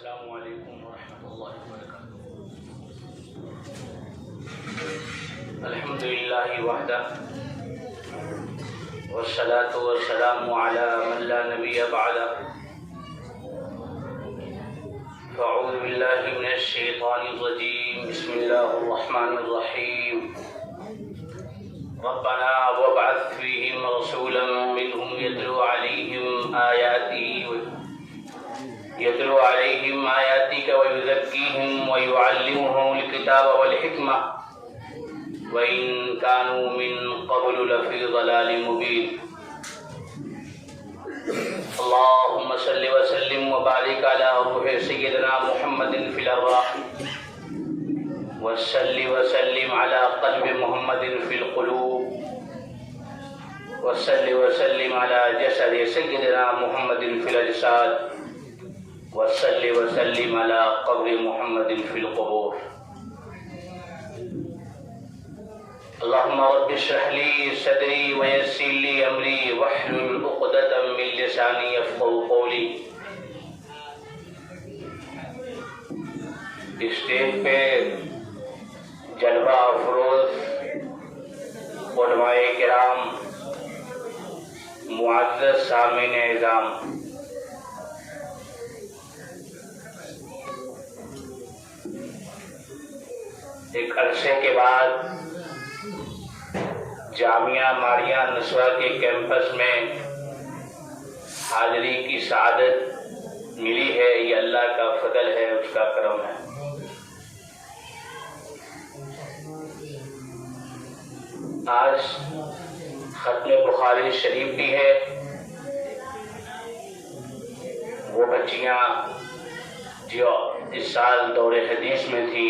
السلام علیکم ورحمۃ اللہ وبرکاتہ۔ الحمد للہ وحدہ والصلاة والسلام علی من لا نبی بعدہ۔ فاعوذ باللہ من الشیطان الرجیم، بسم اللہ الرحمن الرحیم۔ ربنا وابعث فیہم رسولا منہم يتلو عليهم آياتك ويزكيهم ويعلمهم الكتاب والحكمة وإن كانوا من قبل لفي ضلال مبين۔ اللهم صل وسلم وبارك على روح سيدنا محمد في الأرواح، وصل وسلم على قلب محمد في القلوب، وصل وسلم على جسد سيدنا محمد في الأجساد، وصل وسلم على قبر محمد في القبور۔ اللهم رب اشرح لي صدري ويسر لي امري واحلل عقدة من لساني يفقهوا قولي۔ اسٹیج پہ جلوہ افروز علماء کرام، معزز سامعین اعظام، ایک عرصے کے بعد جامعہ ماریہ نسوہ کے کیمپس میں حاضری کی سعادت ملی ہے، یہ اللہ کا فضل ہے، اس کا کرم ہے۔ آج ختم بخاری شریف بھی ہے۔ وہ بچیاں جو اس سال دور حدیث میں تھی،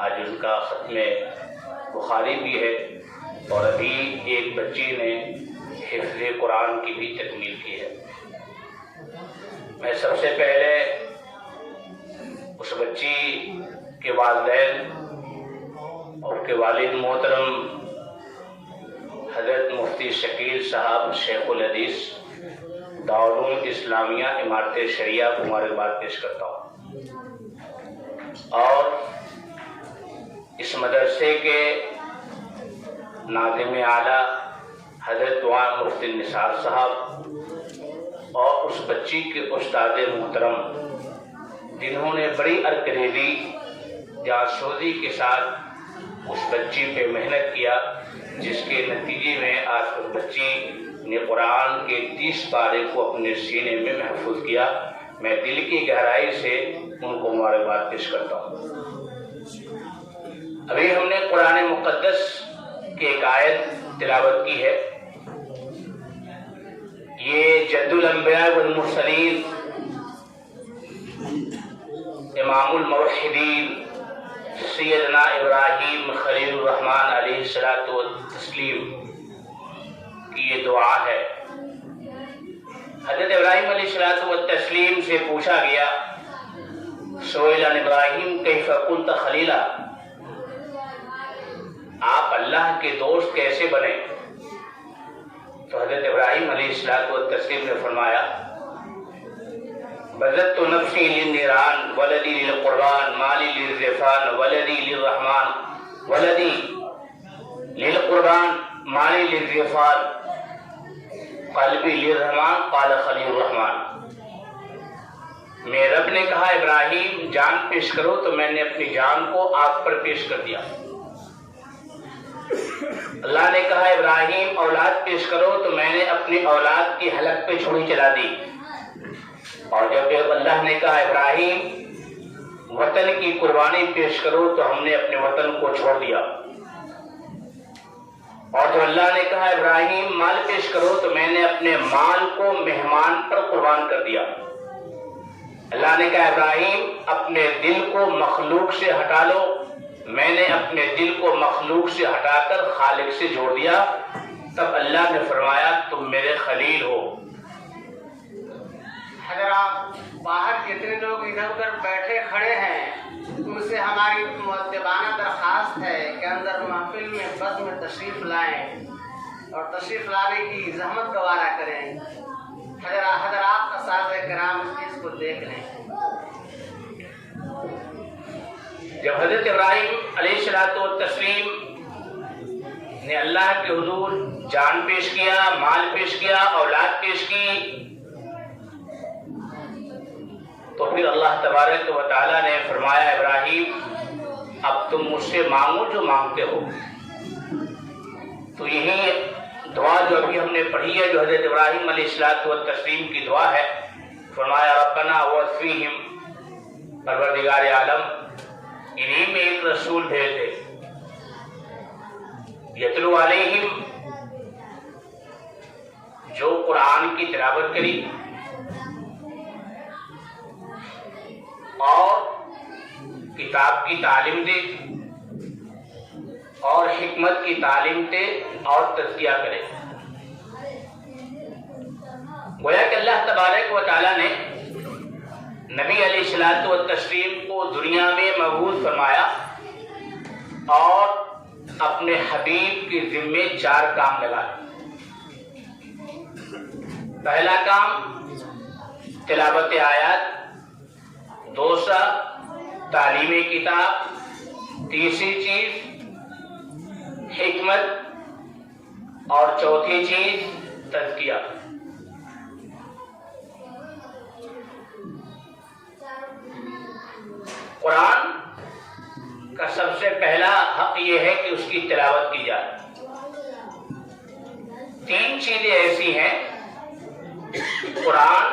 آج ان کا ختم بخاری بھی ہے، اور ابھی ایک بچی نے حفظ قرآن کی بھی تکمیل کی ہے۔ میں سب سے پہلے اس بچی کے والدین اور کے والد محترم حضرت مفتی شکیل صاحب شیخ الحدیث دارالعلوم اسلامیہ امارت شریعہ کو مبارکباد پیش کرتا ہوں، اور اس مدرسے کے ناظم اعلیٰ حضرت دعا مفتی نثار صاحب اور اس بچی کے استاد محترم جنہوں نے بڑی ارکریزی جانسوزی کے ساتھ اس بچی پہ محنت کیا، جس کے نتیجے میں آج اس بچی نے قرآن کے 30 پارے کو اپنے سینے میں محفوظ کیا۔ میں دل کی گہرائی سے ان کو مبارکباد پیش کرتا ہوں۔ ابھی ہم نے قرآن مقدس کی ایک آیت تلاوت کی ہے۔ یہ جد الانبیاء والمرسلین، امام الموحدین سیدنا ابراہیم خلیل الرحمن علیہ الصلاۃ والتسلیم کی یہ دعا ہے۔ حضرت ابراہیم علیہ الصلاۃ والتسلیم سے پوچھا گیا، سئل عن ابراہیم کیف کنت خلیلا، آپ اللہ کے دوست کیسے بنے؟ تو حضرت ابراہیم علیہ الصلاۃ والتسلیم نے فرمایا، بذلت نفسی للنیران ولدی للقربان مالی للرفان ولدی للرحمن ولدی للقربان مالی للرفان قلبی للرحمن قال خلیل الرحمن۔ میرے رب نے کہا ابراہیم جان پیش کرو، تو میں نے اپنی جان کو آگ پر پیش کر دیا۔ اللہ نے کہا ابراہیم اولاد پیش کرو، تو میں نے اپنی اولاد کی حلق پہ چھری چلا دی۔ اور جب اللہ نے کہا ابراہیم وطن کی قربانی پیش کرو، تو ہم نے اپنے وطن کو چھوڑ دیا۔ اور جب اللہ نے کہا ابراہیم مال پیش کرو، تو میں نے اپنے مال کو مہمان پر قربان کر دیا۔ اللہ نے کہا ابراہیم اپنے دل کو مخلوق سے ہٹا لو، میں نے اپنے دل کو مخلوق سے ہٹا کر خالق سے جوڑ دیا۔ تب اللہ نے فرمایا تم میرے خلیل ہو۔ حضرات، باہر جتنے لوگ ادھر ادھر بیٹھے کھڑے ہیں، ان سے ہماری مؤدبانہ درخواست ہے کہ اندر محفل میں بس میں تشریف لائیں اور تشریف لانے کی زحمت گوارا کریں۔ حضرات اساتذہ کرام اس چیز کو دیکھ لیں۔ جب حضرت ابراہیم علیہ الصلوۃ والتسلیم نے اللہ کے حضور جان پیش کیا، مال پیش کیا، اولاد پیش کی، تو پھر اللہ تبارک و تعالیٰ نے فرمایا ابراہیم اب تم مجھ سے مانگو جو مانگتے ہو۔ تو یہی دعا جو ابھی ہم نے پڑھی ہے، جو حضرت ابراہیم علیہ الصلوۃ والتسلیم کی دعا ہے، فرمایا ربنا وابعث فیہم، پروردگار عالم انہی میں ایک رسول بھیج دے، یتلو علیہم، جو قرآن کی تلاوت کری اور کتاب کی تعلیم دے اور حکمت کی تعلیم دے اور تزکیہ کرے۔ گویا کہ اللہ تبارک و تعالیٰ نے نبی علیہ الصلوۃ والتسلیم کو دنیا میں مبعوث فرمایا اور اپنے حبیب کے ذمے 4 کام لگائے۔ پہلا کام تلاوت آیات، دوسرا تعلیم کتاب، تیسری چیز حکمت اور چوتھی چیز تزکیہ۔ قرآن کا سب سے پہلا حق یہ ہے کہ اس کی تلاوت کی جائے۔ 3 چیزیں ایسی ہیں، قرآن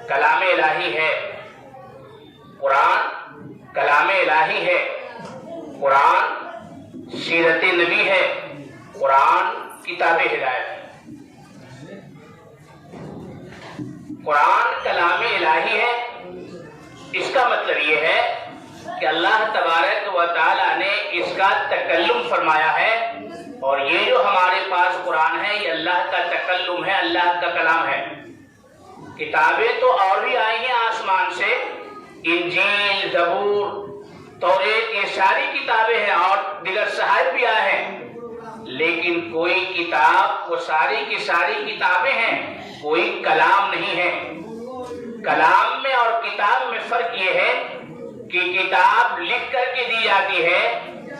کلام الہی ہے، قرآن کلام الہی ہے، قرآن سیرت نبی ہے، قرآن کتاب ہدایت ہے۔ قرآن کلام الہی ہے، اس کا مطلب یہ ہے کہ اللہ تبارک و تعالیٰ نے اس کا تکلم فرمایا ہے، اور یہ جو ہمارے پاس قرآن ہے یہ اللہ کا تکلم ہے، اللہ کا کلام ہے۔ کتابیں تو اور بھی آئی ہیں آسمان سے، انجیل، زبور، توریت، یہ ساری کتابیں ہیں اور دیگر صحائف بھی آئے ہیں، لیکن کوئی کتاب، وہ ساری کی ساری کتابیں ہیں، کوئی کلام نہیں ہے۔ کلام میں اور کتاب میں فرق یہ ہے کہ کتاب لکھ کر کے دی جاتی ہے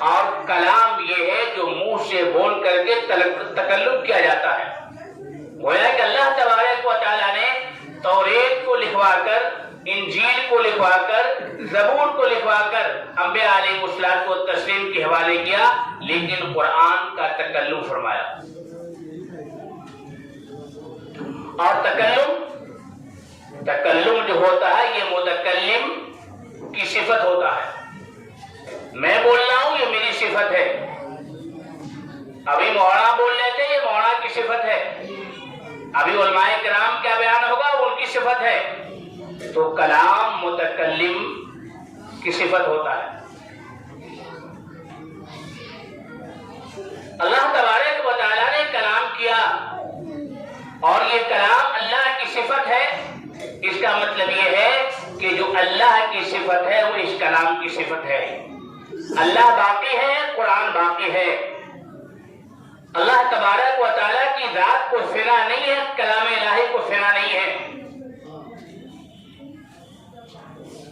اور کلام یہ ہے جو منہ سے بول کر کے تکلم کیا جاتا ہے۔ گویا کہ اللہ تبارک و تعالیٰ نے توریت کو لکھوا کر، انجیل کو لکھوا کر، زبور کو لکھوا کر انبیاء علیہ الصلوۃ والتسلیم کے حوالے کیا، لیکن قرآن کا تکلم فرمایا۔ اور تکلم جو ہوتا ہے یہ متکلم کی صفت ہوتا ہے۔ میں بول رہا ہوں یہ میری صفت ہے، ابھی مولانا بول رہے تھے یہ مولانا کی صفت ہے، ابھی علماء کرام کیا بیان ہوگا وہ ان کی صفت ہے۔ تو کلام متکلم کی صفت ہوتا ہے۔ اللہ تبارک و تعالیٰ نے کلام کیا اور یہ کلام اللہ کی صفت ہے، اس کا مطلب یہ ہے کہ جو اللہ کی صفت ہے وہ اس کلام کی صفت ہے۔ اللہ باقی ہے، قرآن باقی ہے۔ اللہ تبارک و تعالیٰ کی ذات کو فنا نہیں ہے، کلام الہی کو فنا نہیں ہے۔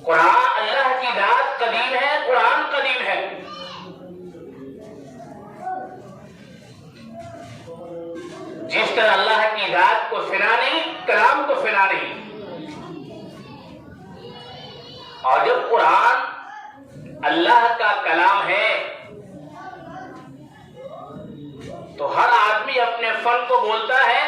قرآن اللہ کی ذات قدیم ہے، قرآن قدیم ہے۔ جس طرح اللہ کی ذات کو فنا نہیں، کلام کو فنا نہیں۔ اور جب قرآن اللہ کا کلام ہے تو ہر آدمی اپنے فن کو بولتا ہے۔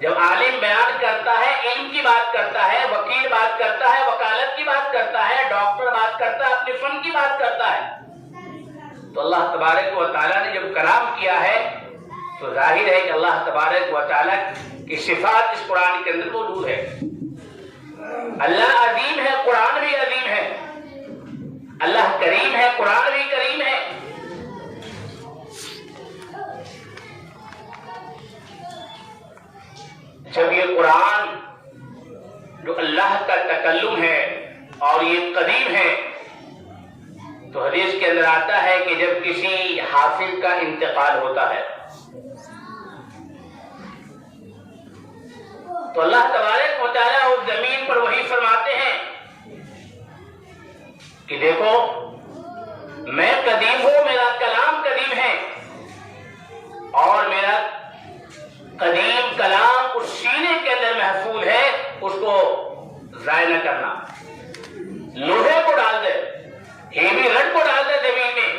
جب عالم بیان کرتا ہے، علم کی بات کرتا ہے، وکیل بات کرتا ہے، وکالت کی بات کرتا ہے، ڈاکٹر بات کرتا ہے، اپنے فن کی بات کرتا ہے۔ تو اللہ تبارک و تعالیٰ نے جب کلام کیا ہے تو ظاہر ہے کہ اللہ تبارک و تعالیٰ کی صفات اس قرآن کے اندر موجود ہے۔ اللہ عظیم ہے، قرآن بھی عظیم ہے۔ اللہ کریم ہے، قرآن بھی کریم ہے۔ جب یہ قرآن جو اللہ کا تکلم ہے اور یہ قدیم ہے، تو حدیث کے اندر آتا ہے کہ جب کسی حافظ کا انتقال ہوتا ہے تو اللہ تبارک و تعالیٰ اس زمین پر وہی فرماتے ہیں کہ دیکھو ضائع نہ کرنا. لوہے کو ڈال دے, ہیوی رڈ کو ڈال دے زمین میں,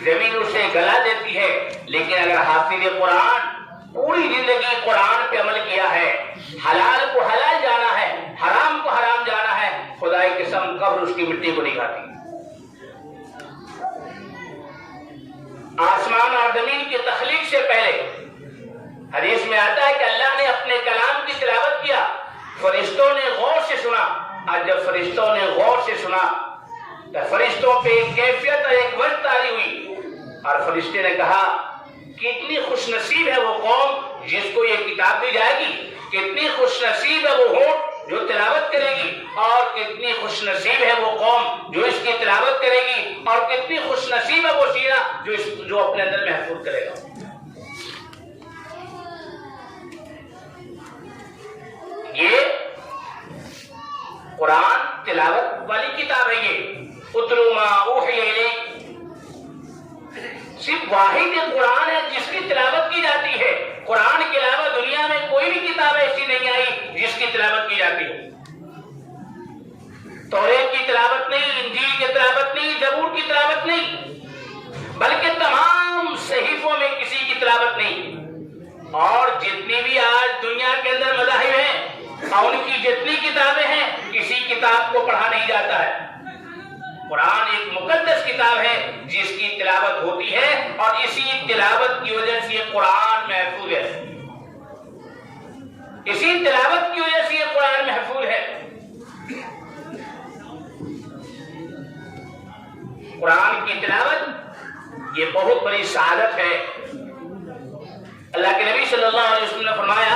زمین اسے گلا دیتی ہے. لیکن اگر حافظ قرآن پوری زندگی قرآن پہ عمل کیا ہے, حلال کو حلال جانا ہے, حرام کو حرام جانا ہے, خدا کی قسم قبر اس کی مٹی کو نہیں کھاتی. آسمان اور زمین کی تخلیق سے پہلے حدیث میں آتا ہے کہ اللہ نے اپنے کلام کی تلاوت کیا, فرشتوں نے غور سے سنا, اور جب فرشتوں نے غور سے سنا تو فرشتوں پہ ایک کیفیت اور ایک وجہ طاری ہوئی, اور فرشتے نے کہا کتنی خوش نصیب ہے وہ قوم جس کو یہ کتاب دی جائے گی, کتنی خوش نصیب ہے وہ ہونٹ جو تلاوت کرے گی, اور کتنی خوش نصیب ہے وہ قوم جو اس کی تلاوت کرے گی, اور کتنی خوش نصیب ہے وہ سینہ جو اپنے اندر محفوظ کرے گا. یہ قرآن تلاوت والی کتاب ہے. یہ اتلو ما اوحی الیک صرف واحد قرآن ہے جس کی تلاوت کی جاتی ہے. قرآن کے علاوہ دنیا میں کوئی بھی کتاب ایسی نہیں آئی جس کی تلاوت کی جاتی ہو. توریت کی تلاوت نہیں, انجیل کی تلاوت نہیں, زبور کی تلاوت نہیں, بلکہ تمام صحیفوں میں کسی کی تلاوت نہیں. اور جتنی بھی آج دنیا کے اندر مذاہب ہیں اور ان کی جتنی کتابیں ہیں, کسی کتاب کو پڑھا نہیں جاتا ہے. قرآن ایک مقدس کتاب ہے جس کی تلاوت ہوتی ہے, اور اسی تلاوت کی وجہ سے یہ قرآن محفوظ ہے. اسی تلاوت کی وجہ سے یہ قرآن محفوظ ہے. قرآن کی تلاوت یہ بہت بڑی سعادت ہے. اللہ کے نبی صلی اللہ علیہ وسلم نے فرمایا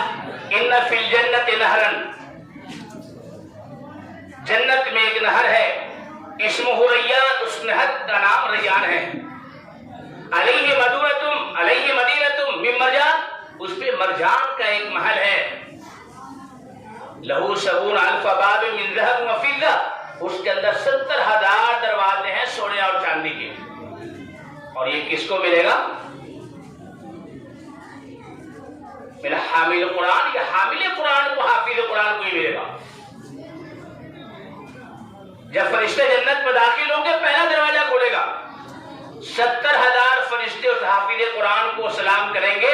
ان فی الجنت نہرن, جنت میں ایک نہر ہے, اسمہ ریان, اس نہر کا نام ریان ہے. علیہ مدینۃ من مرجان, اس پہ مرجان کا ایک محل ہے. لہو 70,000 باب من ذهب وفضہ, اس کے اندر 70,000 دروازے ہیں سونے اور چاندی کے. اور یہ کس کو ملے گا؟ میرا حامل قرآن, یا حامل قرآن کو, حافظ قرآن کو ہی ملے گا. جب فرشتے جنت میں داخل ہوں گے پہلا دروازہ کھولے گا, 70,000 فرشتے اس حافظ قرآن کو سلام کریں گے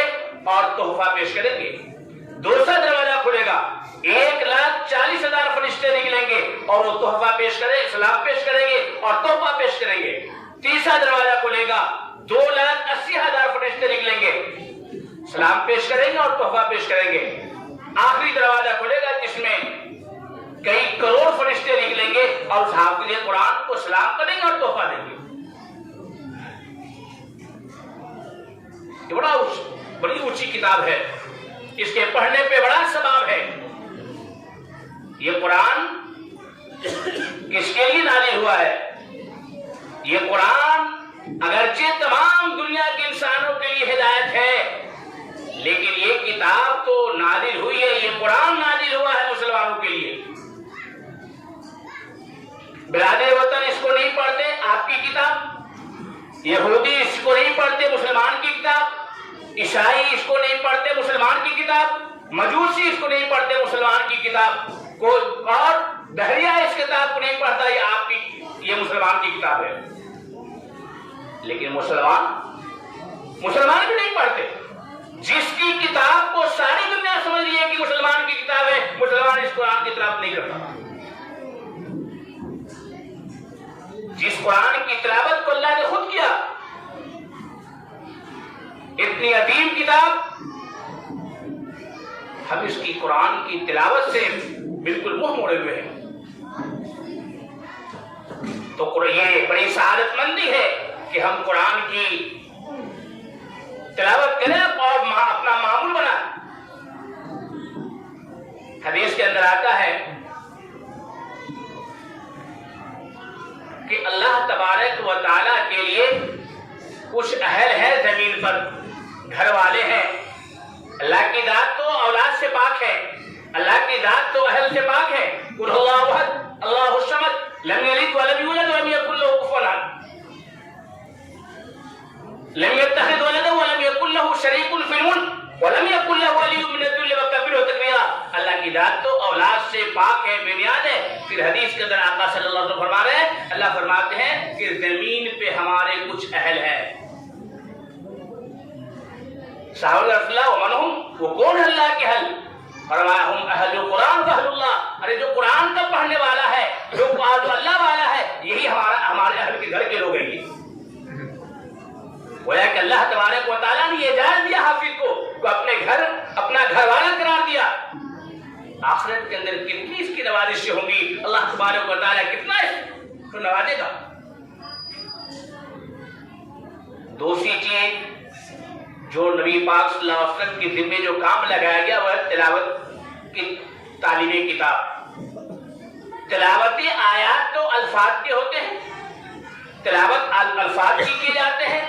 اور تحفہ پیش کریں گے. دوسرا دروازہ کھلے گا, 1,40,000 فرشتے نکلیں گے اور وہ تحفہ پیش کریں, سلام پیش کریں گے اور تحفہ پیش کریں گے. تیسرا دروازہ کھلے گا, 2,80,000 فرشتے نکلیں گے, سلام پیش کریں گے اور تحفہ پیش کریں گے. آخری دروازہ کھلے گا جس میں کئی کروڑ فرشتے نکلیں گے اور اس حافظ قرآن کو سلام کریں گے اور تحفہ دیں گے. یہ بڑی اونچی کتاب ہے, اس کے پڑھنے پہ بڑا ثواب ہے. یہ قرآن کس کے لیے نازل ہوا ہے؟ یہ قرآن اگرچہ تمام دنیا کے انسانوں کے لیے ہدایت ہے, لیکن یہ کتاب تو نازل ہوئی ہے, یہ قرآن نازل ہوا ہے مسلمانوں کے لیے. برادر وطن اس کو نہیں پڑھتے, آپ کی کتاب. یہودی اس کو نہیں پڑھتے, مسلمان کی کتاب. عیسائی اس کو نہیں پڑھتے, مسلمان کی کتاب. مجوسی اس کو نہیں پڑھتے, مسلمان کی کتاب. اور بحریہ اس کتاب کو نہیں پڑھتا, یہ آپ کی, یہ مسلمان کی کتاب ہے. لیکن مسلمان بھی نہیں پڑھتے. جس کی کتاب کو ساری دنیا سمجھ رہی ہے کہ مسلمان کی کتاب ہے, مسلمان اس قرآن کی تلاوت نہیں کرتا. جس قرآن کی تلاوت کو اللہ نے خود کیا, اتنی عظیم کتاب, ہم اس کی قرآن کی تلاوت سے بالکل منہ موڑے ہوئے ہیں. تو یہ بڑی سعادت مندی ہے کہ ہم قرآن کی تلاوت کریں اور اپنا معمول بنائیں. حدیث کے اندر آتا ہے کہ اللہ تبارک و تعالیٰ کے لیے کچھ اہل ہے زمین پر, گھر والے ہیں. اللہ کی ذات تو اولاد سے پاک ہے, اللہ کی ذات تو اہل سے پاک ہے. قل اللہ احد اللہ الصمد لم یلد ولم یولد ولم یکن له کفوا احد, لم يتخذ ولدا ولم يكن له شريك في الملك ولم يكن له ولي من الذل وكبره تكبيرا. اللہ کی ذات تو اولاد سے پاک ہے، بے نیاز ہے۔ پھر حدیث کے اندر آقا صلی اللہ علیہ وسلم فرما رہے ہیں، اللہ فرماتے ہیں کہ زمین پہ ہمارے کچھ اہل ہیں۔ صحابہ رسول اللہ ومنہم، وہ کون ہے اللہ کے اہل؟ فرمایا ہم اہل قرآن و اہل اللہ، ارے جو قرآن کا پڑھنے والا ہے، جو اللہ والا ہے، یہی ہمارے اہل کے گھر کے لوگ ہیں۔ گویا کہ اللہ تبارک و تعالیٰ نے یہ اجازت دیا حافظ کو اپنے گھر اپنا گھر والا قرار دیا۔ آخرت کے اندر کتنی اس کی نوازشیں ہوں گی، اللہ تبارک و تعالیٰ کتنا اس کو نوازے گا۔ دوسری چیز جو نبی پاک صلی اللہ علیہ وسلم کے ذمے جو کام لگایا گیا وہ تلاوت کی تعلیم کتاب۔ تلاوت آیات تو الفاظ کے ہوتے ہیں، تلاوت الفاظ کی کیے جاتے ہیں۔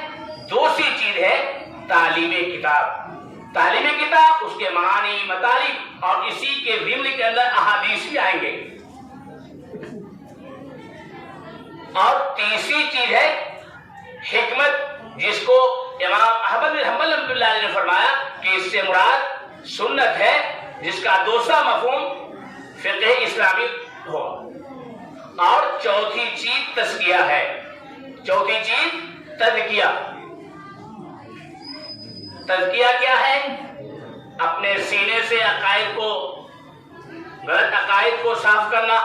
دوسری چیز ہے تعلیم کتاب۔ تعلیم کتاب اس کے معنی، مطالب اور اسی کے ضمن کے اندر احادیث بھی آئیں گے۔ اور تیسری چیز ہے حکمت، جس کو امام احمد بن حنبل رحمۃ اللہ علیہ نے فرمایا کہ اس سے مراد سنت ہے، جس کا دوسرا مفہوم فقہ اسلامی ہو۔ اور چوتھی چیز تزکیہ ہے، چوتھی چیز تزکیہ۔ تزکیہ کیا ہے؟ اپنے سینے سے عقائد کو، غلط عقائد کو صاف کرنا،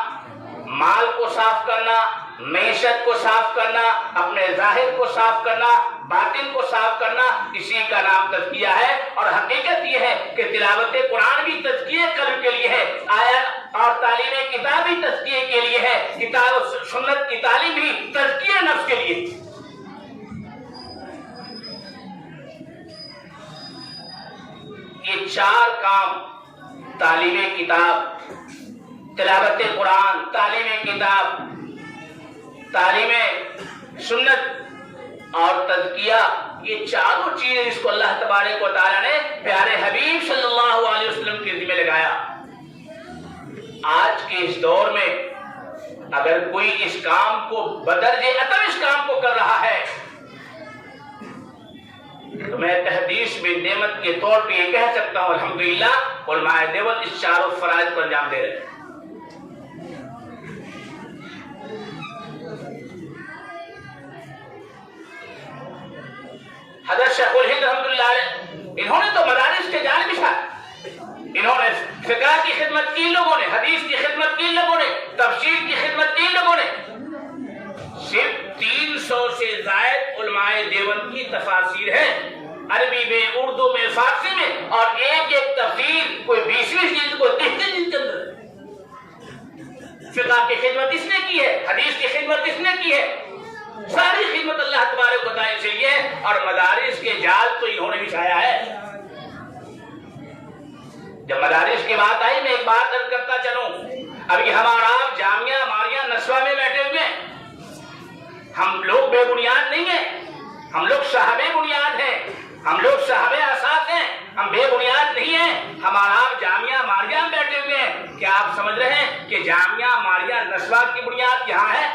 مال کو صاف کرنا، معیشت کو صاف کرنا، اپنے ظاہر کو صاف کرنا، باطن کو صاف کرنا، اسی کا نام تزکیہ ہے۔ اور حقیقت یہ ہے کہ تلاوت قرآن بھی تزکیہ قلب کے لیے ہے، آیت اور تعلیم کتاب بھی تزکیہ کے لیے ہے، کتاب سنت کی تعلیم بھی تزکیہ نفس کے لیے۔ یہ چار کام، تعلیم کتاب، تلاوت قرآن، تعلیم کتاب، تعلیم سنت اور تزکیہ، یہ چاروں چیزیں جس کو اللہ تبارک و تعالیٰ نے پیارے حبیب صلی اللہ علیہ وسلم کے ذمہ لگایا۔ آج کے اس دور میں اگر کوئی اس کام کو بدرجے اتم اس کام کو کر رہا ہے تو میں تحدیث میں نعمت کے طور پہ یہ کہہ سکتا ہوں الحمدللہ علماء دیوبند اس چاروں فرائض کو انجام دے رہے ہیں۔ حضرت شیخ الہند رحمۃ اللہ علیہ، انہوں نے تو مدارس کے جال بچھائے، انہوں نے فقہ کی خدمت کی لوگوں نے، حدیث کی خدمت کی لوگوں نے، تفسیر کی خدمت کی لوگوں نے۔ صرف 300 سے زائد علماء دیوبند کی تفاسیر ہیں، عربی میں، اردو میں، فارسی میں، اور ایک ایک تفسیر کوئی 20 جلد، کوئی 30 جلد کے اندر۔ فقہ کی خدمت اس نے کی ہے، حدیث کی خدمت اس نے کی ہے، ساری خدمت اللہ تبارک و تعالیٰ سے یہ ہے، اور مدارس کے جال تو انہوں نے بچھایا ہے۔ جب مدارس کی بات آئی، میں ایک بات عرض کرتا چلوں، ابھی ہمارا آپ جامعہ ماریہ نسوہ میں بیٹھے ہوئے ہیں، ہم لوگ بے بنیاد نہیں ہیں، ہم لوگ صاحب بنیاد ہیں، ہم لوگ صاحب اساس ہیں، ہم بے بنیاد نہیں ہیں۔ ہمارا آپ جامعہ ماریہ میں بیٹھے ہوئے ہیں، کیا آپ سمجھ رہے ہیں کہ جامعہ ماریہ نسوہ کی بنیاد یہاں ہے؟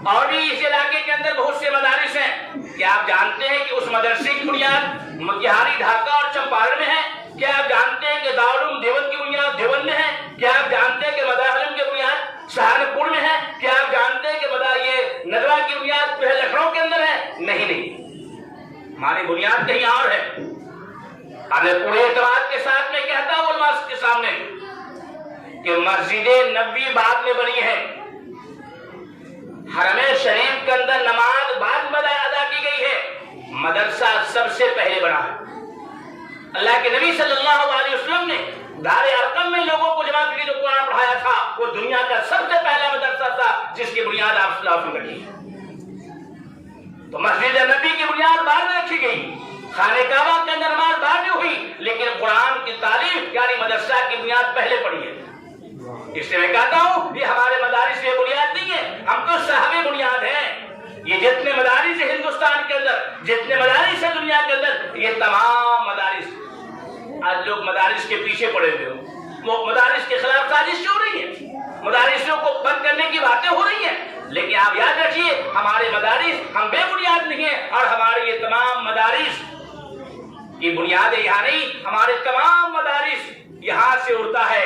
اور بھی اس علاقے کے اندر بہت سے مدارس ہیں، کیا آپ جانتے ہیں کہ اس مدرسے کی بنیاد موتیہاری، ڈھاکہ اور چمپارن میں ہے؟ کیا آپ جانتے ہیں کہ دارالعلوم دیوبند کی بنیاد دیوبند میں ہے؟ کیا آپ جانتے ہیں کہ مدارس کی بنیاد سہارنپور میں ہے؟ کیا آپ جانتے ہیں کہ یہ ندوہ کی بنیاد لکھنؤ کے اندر ہے؟ نہیں، ہماری بنیاد کہیں اور ہے۔ میں پورے اعتماد کے ساتھ میں کہتا ہوں علماء کے سامنے کہ مسجد نبوی بعد میں بنی ہے، حرم شریف کے اندر نماز بعد میں ادا کی گئی ہے، مدرسہ سب سے پہلے بنا ہے۔ اللہ کے نبی صلی اللہ علیہ وسلم نے دار ارقم میں لوگوں کو جمع کر کے جو قرآن پڑھایا تھا، وہ دنیا کا سب سے پہلا مدرسہ تھا جس کی بنیاد آپ صلی اللہ علیہ وسلم رکھی۔ تو مسجد نبی کی بنیاد بعد میں رکھی گئی، خانہ کعبہ کے اندر نماز بعد میں ہوئی، لیکن قرآن کی تعلیم یعنی مدرسہ کی بنیاد پہلے پڑی ہے۔ اس سے میں کہتا ہوں یہ ہمارے مدارس یہ بنیاد نہیں ہے، ہم تو صاحب بنیاد ہیں۔ یہ جتنے مدارس ہیں ہندوستان کے اندر، جتنے مدارس ہیں دنیا کے اندر، یہ تمام مدارس، آج لوگ مدارس کے پیچھے پڑے ہوئے ہوں، وہ مدارس کے خلاف سازش ہو رہی ہے، مدارسوں کو بند کرنے کی باتیں ہو رہی ہیں، لیکن آپ یاد رکھیے ہمارے مدارس ہم بے بنیاد نہیں ہیں، اور ہمارے یہ تمام مدارس کی بنیادیں یہاں نہیں، ہمارے تمام مدارس یہاں سے اڑتا ہے،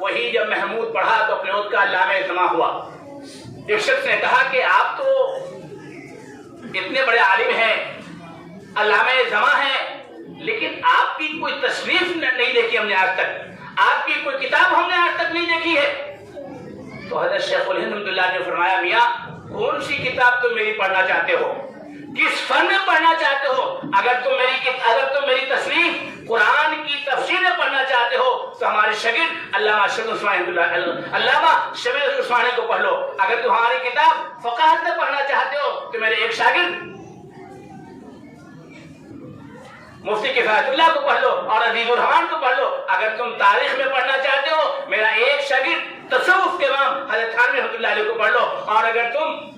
وہی جب محمود پڑھا تو اپنے خود کا علامہ جمع ہوا. ایک شخص نے کہا کہ آپ تو اتنے بڑے عالم ہیں, علامہ جمع ہیں, لیکن آپ کی کوئی تصنیف نہیں دیکھی ہم نے آج تک, آپ کی کوئی کتاب ہم نے آج تک نہیں دیکھی ہے. تو حضرت شیخ الہند رحمۃ اللہ نے فرمایا, میاں کون سی کتاب تم میری پڑھنا چاہتے ہو, کس فن میں پڑھنا چاہتے ہو؟ اگر تم میری تصنیف قرآن کی تفسیریں پڑھنا چاہتے ہو تو ہمارے شاگرد علامہ شبیر عثمانی کو پڑھ لو. اگر تم ہماری کتاب فقاہت میں پڑھنا چاہتے ہو تو میرے ایک شاگرد مفتی کفایت اللہ کو پڑھ لو اور عزیز الرحمان کو پڑھ لو. اگر تم تاریخ میں پڑھنا چاہتے ہو میرا ایک شاگرد تصوف کے امام حضرت تھانوی رحمۃ اللہ علیہ کو پڑھ لو. اور اگر تم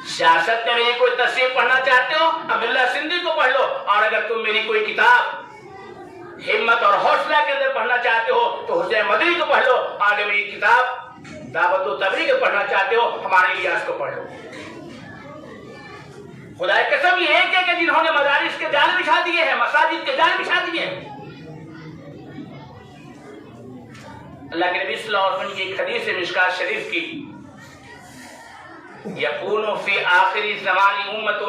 سیاست میں میری کوئی تصنیف پڑھنا چاہتے ہو عبداللہ سندھی کو پڑھ لو. اور اگر تم میری کوئی کتاب ہمت اور حوصلہ کے اندر پڑھنا چاہتے ہو تو حسین مدنی کو پڑھ لو. اور اگر میری کتاب دعوت و تبلیغ پڑھنا چاہتے ہو ہمارے الیاس کو پڑھ لو. خدا کی قسم یہ ایک ہے کہ جنہوں نے مدارس کے جال بچھا دیے ہیں, مساجد کے جال بچھا دیے ہیں. اللہ کے نبی صلی اللہ علیہ وسلم کی ایک حدیث ہے مشکات شریف کی, یکون فی آخر الزمان امۃ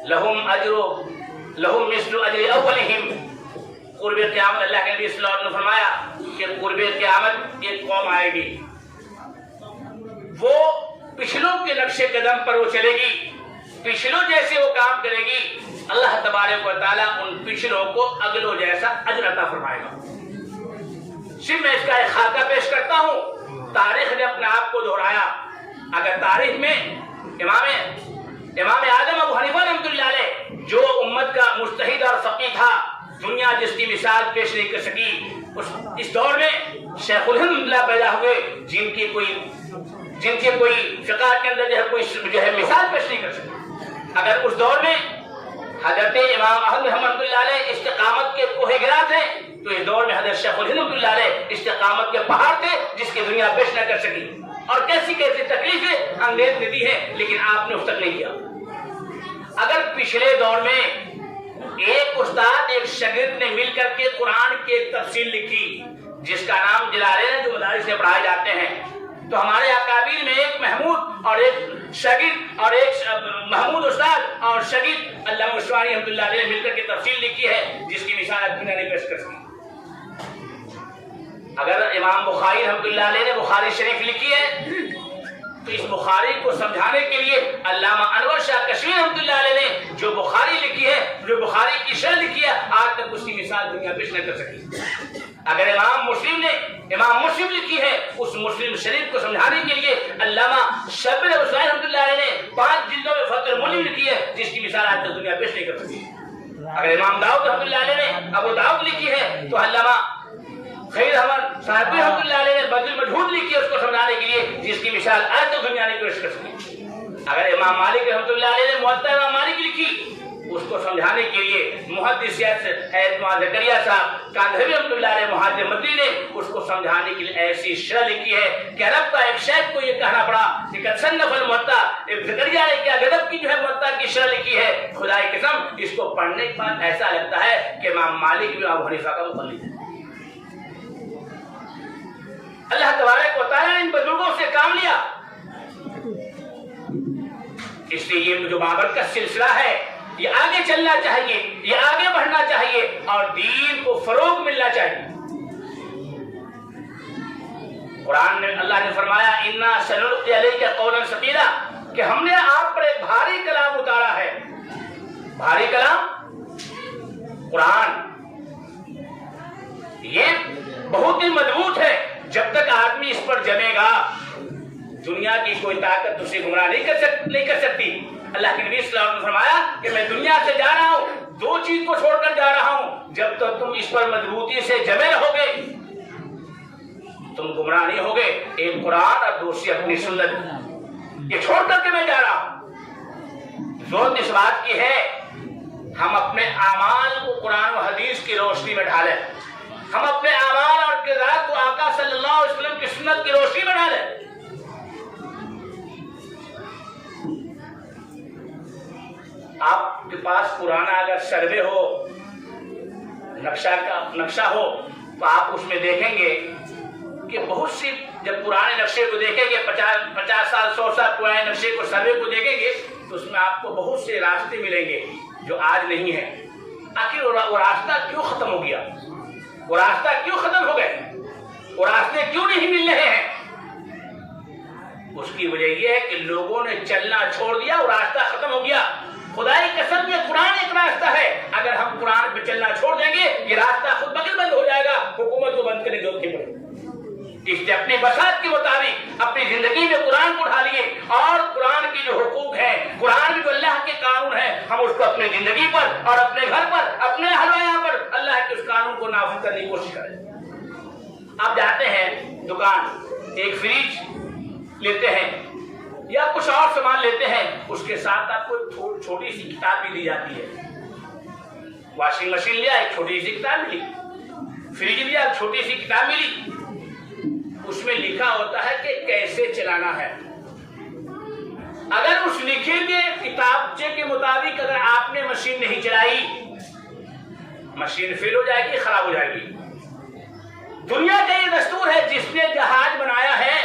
لہم مثل اجر اولہم. قرب قیامت اللہ کے نبی صلی اللہ علیہ وسلم نے فرمایا کہ قرب قیامت ایک قوم آئے گی, وہ پچھلوں کے نقش قدم پر وہ چلے گی, پچھلوں جیسے وہ کام کرے گی, اللہ تبارک و تعالیٰ ان پچھلوں کو اگلوں جیسا اجر عطا فرمائے گا. صرف میں اس کا ایک خاکہ پیش کرتا ہوں. تاریخ نے اپنے آپ کو دہرایا. اگر تاریخ میں امام اعظم ابو حنیفہ رحمۃ اللہ علیہ جو امت کا مجتہد اور فقیہ تھا, دنیا جس کی مثال پیش نہیں کر سکی, اس دور میں شیخ الہند اللہ پیدا ہوئے جن کی کوئی فقہ کے اندر جو ہے مثال پیش نہیں کر سکی. اگر اس دور میں حضرت امام احمد رحمۃ اللہ علیہ استقامت کے کوہ گرا تھے تو اس دور میں حضرت شیخ الہند رحمۃ اللہ علیہ استقامت کے پہاڑ تھے جس کی دنیا پیش نہ کر سکی. اور کیسی کیسی تکلیفیں انگریز نے دی ہیں لیکن آپ نے اس تک نہیں کیا. اگر پچھلے دور میں ایک استاد ایک شاگرد نے مل کر کے قرآن کی ایک تفسیر لکھی جس کا نام جلالین ہے جو مدارس میں پڑھائے جاتے ہیں, تو ہمارے اکابر میں ایک محمود اور ایک شاگرد اور ایک محمود استاد اور شاگرد علامہ عثمانی رحمۃ اللہ علیہ نے مل کر کے تفسیر لکھی ہے جس کی مثال دنیا نہیں پیش کر سکی. اگر امام بخاری رحمۃ اللہ علیہ نے بخاری شریف لکھی ہے تو اس بخاری کو سمجھانے کے لیے علامہ انور شاہ کشمیری رحمۃ اللہ علیہ نے جو بخاری لکھی ہے, جو بخاری کی شرح لکھی ہے, آج تک اس کی مثال دنیا پیش نہ کر سکی. اگر امام مسلم لکھی ہے, اس مسلم شریف کو سمجھانے کے لیے علامہ شبیر عثمانی رحمۃ اللہ علیہ نے 5 جلدوں میں فتح الملم لکھی ہے جس کی مثال آج تک دنیا پیش نہیں کر سکی. اگر امام داؤد رحمۃ اللہ علیہ نے ابو داؤد لکھی ہے تو علامہ خیر احمد صاحب رحمۃ اللہ علیہ نے بدل المجہود لکھی ہے اس کو سمجھانے کے لیے جس کی مثال آج تک دنیا نہیں پیش کر سکی. اگر امام مالک رحمۃ اللہ علیہ نے موطا امام مالک لکھی اس کو سمجھانے کے لیے محدث حضرت زکریا صاحب کاندھوی رحمۃ اللہ علیہ محاجر مدنی نے اس کو سمجھانے کے لیے ایسی شرح لکھی ہے کہ عرب کا ایک شیخ کو یہ کہنا پڑا کہ قد صنف الموطا, زکریا نے کیا غضب کی جو ہے موطا کی شرح لکھی ہے. خدا کی قسم اس کو پڑھنے کے بعد ایسا لگتا ہے کہ امام مالک بھی ابو حنیفہ کا مقلد ہے. اللہ تبارک و تعالیٰ نے ان بزرگوں سے کام لیا, اس لیے یہ جو بابرکت سلسلہ ہے یہ آگے چلنا چاہیے, یہ آگے بڑھنا چاہیے اور دین کو فروغ ملنا چاہیے. قرآن میں اللہ نے فرمایا انا سنلقی علیک قولا ثقیلا کہ ہم نے آپ پر ایک بھاری کلام اتارا ہے. بھاری کلام قرآن یہ بہت ہی مضبوط ہے. جب تک آدمی اس پر جمے گا دنیا کی کوئی طاقت اسے گمراہ نہیں کر سکتی. اللہ کے نبی صلی اللہ علیہ وسلم نے فرمایا کہ میں دنیا سے جا رہا ہوں, 2 چیز کو چھوڑ کر جا رہا ہوں, جب تک تم اس پر مضبوطی سے جمے رہو گے تم گمراہ نہیں ہوگے. ایک قرآن اور دوسری اپنی سنت, یہ چھوڑ کر کے میں جا رہا ہوں. ضرورت اس بات کی ہے ہم اپنے اعمال کو قرآن و حدیث کی روشنی میں ڈھالیں, ہم اپنے اعمال اور کردار کو آقا صلی اللہ علیہ وسلم کی سنت کی روشنی میں ڈالیں. آپ کے پاس پرانا اگر سروے ہو, نقشہ ہو تو آپ اس میں دیکھیں گے کہ بہت سی، جب پرانے نقشے کو دیکھیں گے 50 سال 100 سال پرانے نقشے کو سروے کو دیکھیں گے تو اس میں آپ کو بہت سے راستے ملیں گے جو آج نہیں ہیں۔ آخر وہ راستہ کیوں ختم ہو گیا؟ وہ راستہ کیوں ختم ہو گئے؟ وہ راستے کیوں نہیں مل رہے ہیں؟ اس کی وجہ یہ ہے کہ لوگوں نے چلنا چھوڑ دیا، وہ راستہ ختم ہو گیا۔ خدائی قسم یہ قرآن ایک راستہ ہے، اگر ہم قرآن پہ چلنا چھوڑ دیں گے یہ راستہ خود بخود بند ہو جائے گا، حکومت کو بند کرنے کی ضرورت نہیں پڑے گی۔ اس لیے اپنی بساط کے مطابق اپنی زندگی میں قرآن کو ڈھالیے، اور قرآن کی جو حقوق ہیں، قرآن میں جو اللہ کے قانون ہیں، ہم اس کو اپنی زندگی پر اور اپنے گھر پر، اپنے اہل و عیال پر اللہ کے اس قانون کو نافذ کرنے کی کوشش کریں۔ آپ جاتے ہیں دکان، ایک فریج لیتے ہیں یا کچھ اور سامان لیتے ہیں، اس کے ساتھ آپ کو چھوٹی سی کتاب بھی دی جاتی ہے۔ واشنگ مشین لیا، ایک چھوٹی سی کتاب ملی، فریج لیا، ایک چھوٹی سی کتاب ملی، اس میں لکھا ہوتا ہے کہ کیسے چلانا ہے۔ اگر اس لکھے ہوئے کتابچے کے مطابق اگر آپ نے مشین نہیں چلائی، مشین فیل ہو جائے گی، خراب ہو جائے گی۔ دنیا کا یہ دستور ہے، جس نے جہاز بنایا ہے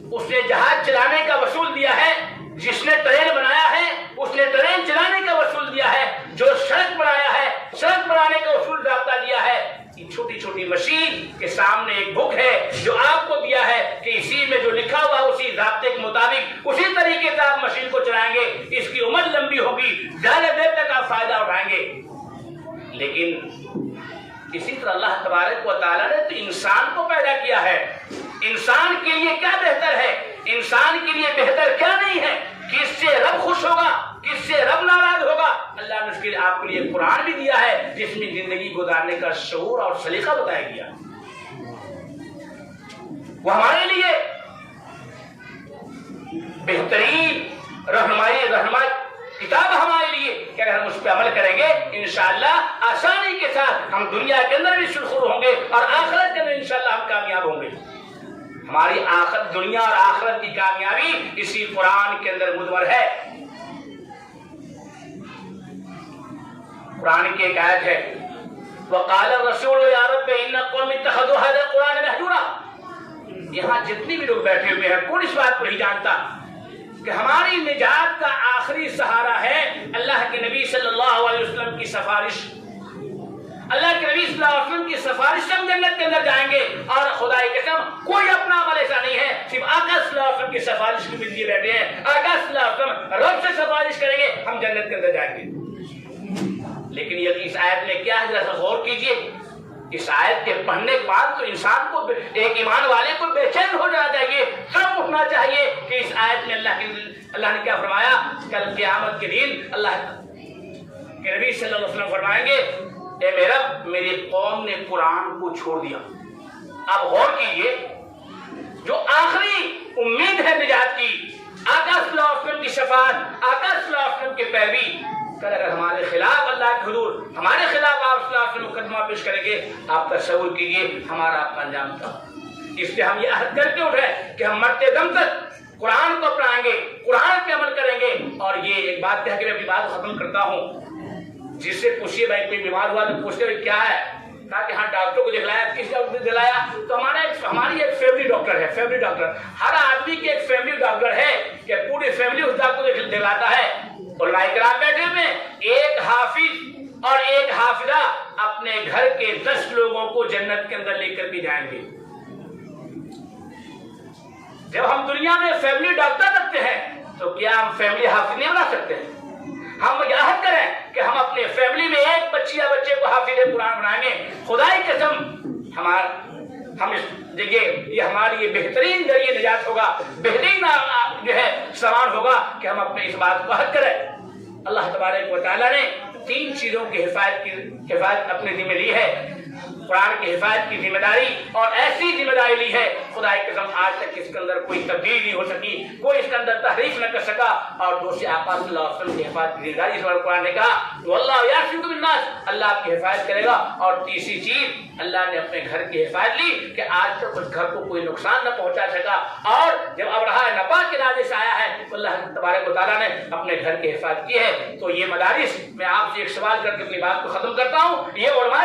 اس نے جہاز چلانے کا وصول دیا ہے، جس نے ٹرین بنایا ہے اس نے ٹرین چلانے کا وصول دیا ہے، جو سڑک بنایا ہے سڑک بنانے کا وصول ضابطہ دیا ہے۔ چھوٹی چھوٹی مشین کے سامنے ایک بک ہے جو آپ کو دیا ہے کہ اسی میں جو لکھا ہوا اسی ضابطے کے مطابق اسی طریقے سے آپ مشین کو چلائیں گے، اس کی عمر لمبی ہوگی، زیادہ دیر تک آپ فائدہ اٹھائیں گے۔ لیکن اسی طرح اللہ تبارک و تعالیٰ نے تو انسان کو پیدا کیا ہے، انسان کے لیے کیا بہتر ہے، انسان کے لیے بہتر کیا نہیں ہے، کس سے رب خوش ہوگا، کس سے رب ناراض ہوگا۔ اللہ نے اس کے لیے آپ کے لیے قرآن بھی دیا ہے جس میں زندگی گزارنے کا شعور اور سلیقہ بتایا گیا۔ وہ ہمارے لیے بہترین رہنمائی کتاب ہمارے لیے کہ اگر ہم اس پہ عمل کریں گے انشاءاللہ آسانی کے ساتھ ہم دنیا کے اندر بھی سرخرو ہوں گے اور آخرت کے اندر انشاءاللہ ہم کامیاب ہوں گے۔ ہماری آخرت، دنیا اور آخرت کی کامیابی اسی قرآن کے اندر مدور ہے۔ قرآن کی ایک آیت ہے، وَقَالَ الرَّسُولُ يَا رَبِّ إِنَّ قَوْمِي اتَّخَذُوا هَذَا الْقُرْآنَ مَهْجُورًا۔ یہاں جتنی بھی لوگ بیٹھے ہوئے ہیں کون اس بات کو نہیں جانتا کہ ہماری نجات کا آخری سہارا ہے اللہ کے نبی صلی اللہ علیہ وسلم کی سفارش۔ اللہ کے نبی صلی اللہ علیہ وسلم کی سفارش سے ہم جنت کے اندر جائیں گے، اور خدا کی قسم کوئی اپنا عمل ایسا نہیں ہے، صرف آقا صلی اللہ علیہ وسلم کی سفارش کے لیے بیٹھے ہیں۔ آقا صلی اللہ علیہ وسلم رب سے سفارش کریں گے، ہم جنت کے اندر جائیں گے۔ لیکن یہ اس آیت میں کیا ہے، ذرا غور کیجئے۔ اس آیت کے پڑھنے کے بعد تو انسان کو، ایک ایمان والے کو بے چین ہو جانا چاہیے، سب اٹھنا چاہیے کہ اس آیت میں اللہ نے کیا فرمایا۔ کل قیامت کے دن اللہ کے نبی صلی اللہ علیہ وسلم فرمائیں گے، اے میرے رب، میری قوم نے قرآن کو چھوڑ دیا۔ اب غور کیجئے، جو آخری امید ہے نجات کی، آقا صلی اللہ علیہ وسلم کی شفاعت، آقا صلی اللہ علیہ وسلم کی پیروی، کل اگر ہمارے خلاف اللہ کے حضور، ہمارے خلاف آپ صلی اللہ علیہ وسلم مقدمہ پیش کریں گے، آپ تصور کیجئے ہمارا آپ کا انجام تھا۔ اس لیے ہم یہ عہد کر کے اٹھے کہ ہم مرتے دم تک قرآن کو اپنائیں گے، قرآن پہ عمل کریں گے۔ اور یہ ایک بات کہہ کے میں اپنی بات ختم کرتا ہوں، جس سے پوچھیے بھائی کوئی بیمار ہوا تو پوچھتے ہوئے کیا ہے، کہا کہ ہاں ڈاکٹر کو دکھلایا، کس ڈاکٹر نے دلایا، تو ہماری ایک فیملی ڈاکٹر ہے، فیملی ڈاکٹر، ہر آدمی کی ایک فیملی ڈاکٹر ہے کہ پوری فیملی اس ڈاکٹر کو دلاتا ہے۔ علماء کرام بیٹھے میں ایک حافظ اور ایک حافظہ اپنے گھر کے 10 لوگوں کو جنت کے اندر لے کر کے جائیں گے۔ جب ہم دنیا میں فیملی ڈاکٹر رکھتے ہیں تو کیا ہم فیملی حافظ نہیں بنا سکتے ہیں؟ ہم عہد کریں کہ ہم اپنے فیملی میں ایک بچی یا بچے کو حافظ قرآن بنائیں گے۔ خدا کی قسم ہم اس جگہ یہ ہماری یہ بہترین ذریعہ نجات ہوگا، بہترین جو ہے سامان ہوگا کہ ہم اپنے اس بات کو عہد کریں۔ اللہ تبارک و تعالیٰ نے 3 چیزوں کی حفاظت اپنے ذمہ لی ہے، قرآن کی حفاظت کی ذمہ داری، اور ایسی ذمہ داری لی ہے خدا کی قسم آج تک اس کے اندر کوئی تبدیلی نہیں ہو سکی، کوئی اس کے اندر تحریف نہ کر سکا۔ اور دوسری آقا صلی اللہ علیہ وسلم کی حفاظت کی ذمہ داری، اس بار قرآن نے کہا واللہ یعصمک من الناس، اللہ آپ کی حفاظت کرے گا۔ اور تیسری چیز اللہ نے اپنے گھر کی حفاظت لی کہ آج تک اس گھر کو کوئی نقصان نہ پہنچا سکا، اور جب ابرہہ نپاک ارادے سے آیا ہے تو اللہ تبارک و تعالیٰ نے اپنے گھر کی حفاظت کی ہے۔ تو یہ مدارس، میں آپ سے ایک سوال کر کے اپنی بات کو ختم کرتا ہوں، یہ علماء